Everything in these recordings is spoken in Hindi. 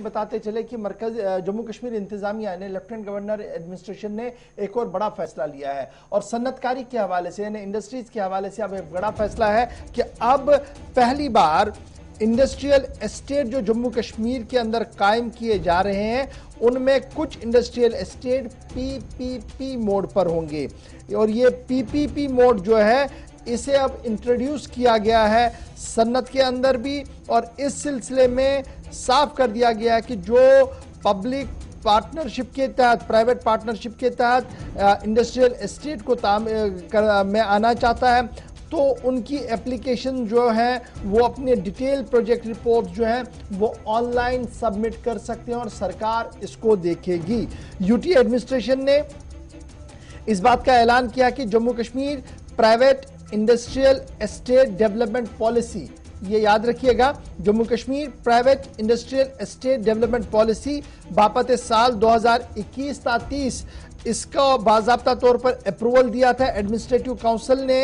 बताते चले कि मरकज जम्मू कश्मीर इंतजामिया ने लेफ्टिनेंट गवर्नर एडमिनिस्ट्रेशन ने एक और बड़ा फैसला लिया है और सन्नतकारी के हवाले से यानी इंडस्ट्रीज के हवाले से अब एक बड़ा फैसला है कि अब पहली बार इंडस्ट्रियल एस्टेट जो जम्मू कश्मीर के अंदर कायम किए जा रहे हैं उनमें कुछ इंडस्ट्रियल एस्टेट पीपीपी मोड पर होंगे और ये पीपीपी मोड जो है इसे अब इंट्रोड्यूस किया गया है सन्नत के अंदर भी और इस सिलसिले में साफ कर दिया गया है कि जो पब्लिक पार्टनरशिप के तहत प्राइवेट पार्टनरशिप के तहत इंडस्ट्रियल एस्टेट को में आना चाहता है तो उनकी एप्लीकेशन जो है वो अपने डिटेल प्रोजेक्ट रिपोर्ट जो है वो ऑनलाइन सबमिट कर सकते हैं और सरकार इसको देखेगी। यूटी एडमिनिस्ट्रेशन ने इस बात का ऐलान किया कि Jammu Kashmir private industrial estate development policy, ये याद रखिएगा, Jammu Kashmir private industrial estate development policy बापत साल 2021-30 इसका बाज़ाब्ता तौर पर अप्रूवल दिया था एडमिनिस्ट्रेटिव काउंसिल ने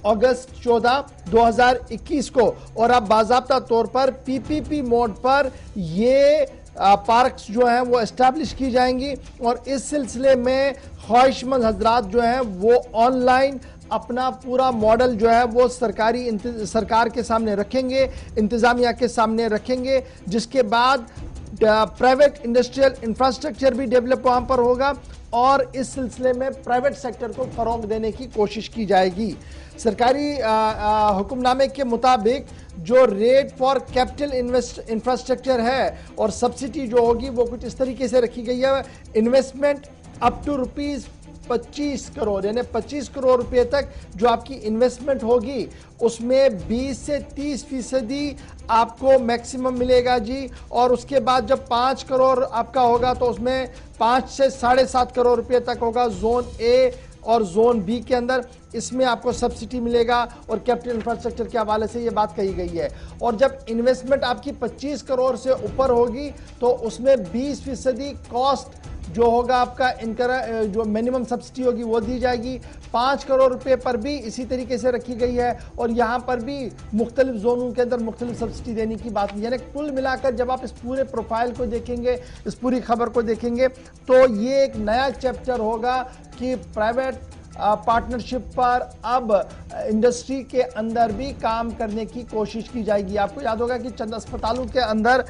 अगस्त 14, 2021 को और अब बाज़ाब्ता तौर पर पीपीपी मोड पर ये पार्क्स जो हैं वो एस्टैब्लिश की जाएंगी और इस सिलसिले में ख्वाहिशमंद हजरात जो हैं वो ऑनलाइन अपना पूरा मॉडल जो है वो सरकार के सामने रखेंगे, इंतजामिया के सामने रखेंगे, जिसके बाद प्राइवेट इंडस्ट्रियल इंफ्रास्ट्रक्चर भी डेवलप वहां पर होगा और इस सिलसिले में प्राइवेट सेक्टर को फरोग देने की कोशिश की जाएगी। सरकारी हुक्मनामे के मुताबिक जो रेट फॉर कैपिटल इंफ्रास्ट्रक्चर है और सब्सिडी जो होगी वो कुछ इस तरीके से रखी गई है, इन्वेस्टमेंट अप टू ₹25 करोड़ यानी 25 करोड़ रुपए तक जो आपकी इन्वेस्टमेंट होगी उसमें 20 से 30% आपको मैक्सिमम मिलेगा जी और उसके बाद जब 5 करोड़ आपका होगा तो उसमें 5 से 7.5 करोड़ रुपए तक होगा जोन ए और जोन बी के अंदर, इसमें आपको सब्सिडी मिलेगा और कैपिटल इंफ्रास्ट्रक्चर के हवाले से ये बात कही गई है। और जब इन्वेस्टमेंट आपकी 25 करोड़ से ऊपर होगी तो उसमें 20% कॉस्ट जो होगा आपका जो मिनिमम सब्सिडी होगी वो दी जाएगी। 5 करोड़ रुपए पर भी इसी तरीके से रखी गई है और यहाँ पर भी मुख्तलिफ जोनों के अंदर मुख्तलिफ सब्सिडी देने की बात, यानी कुल मिलाकर जब आप इस पूरे प्रोफाइल को देखेंगे, इस पूरी खबर को देखेंगे तो ये एक नया चैप्टर होगा कि प्राइवेट पार्टनरशिप पर अब इंडस्ट्री के अंदर भी काम करने की कोशिश की जाएगी। आपको याद होगा कि चंद अस्पतालों के अंदर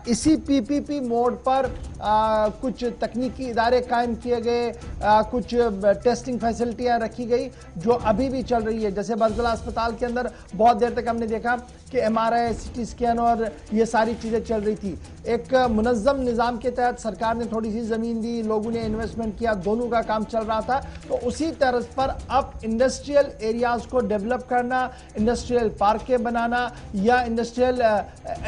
इसी पीपीपी मोड पर कुछ तकनीकी इदारे कायम किए गए, कुछ टेस्टिंग फैसिलिटियां रखी गई जो अभी भी चल रही है। जैसे बरगला अस्पताल के अंदर बहुत देर तक हमने देखा कि MRI, CT स्कैन और ये सारी चीज़ें चल रही थी। एक मुनज़्ज़म निज़ाम के तहत सरकार ने थोड़ी सी ज़मीन दी, लोगों ने इन्वेस्टमेंट किया, दोनों का काम चल रहा था। तो उसी तर्ज पर अब इंडस्ट्रियल एरियाज़ को डेवलप करना, इंडस्ट्रियल पार्कें बनाना या इंडस्ट्रियल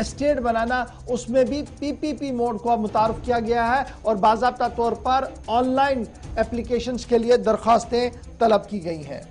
एस्टेट बनाना, उसमें भी पीपीपी मोड को मुतारफ़ किया गया है और बाज़ाब्ता तौर पर ऑनलाइन एप्लीकेशंस के लिए दरख्वास्तें तलब की गई हैं।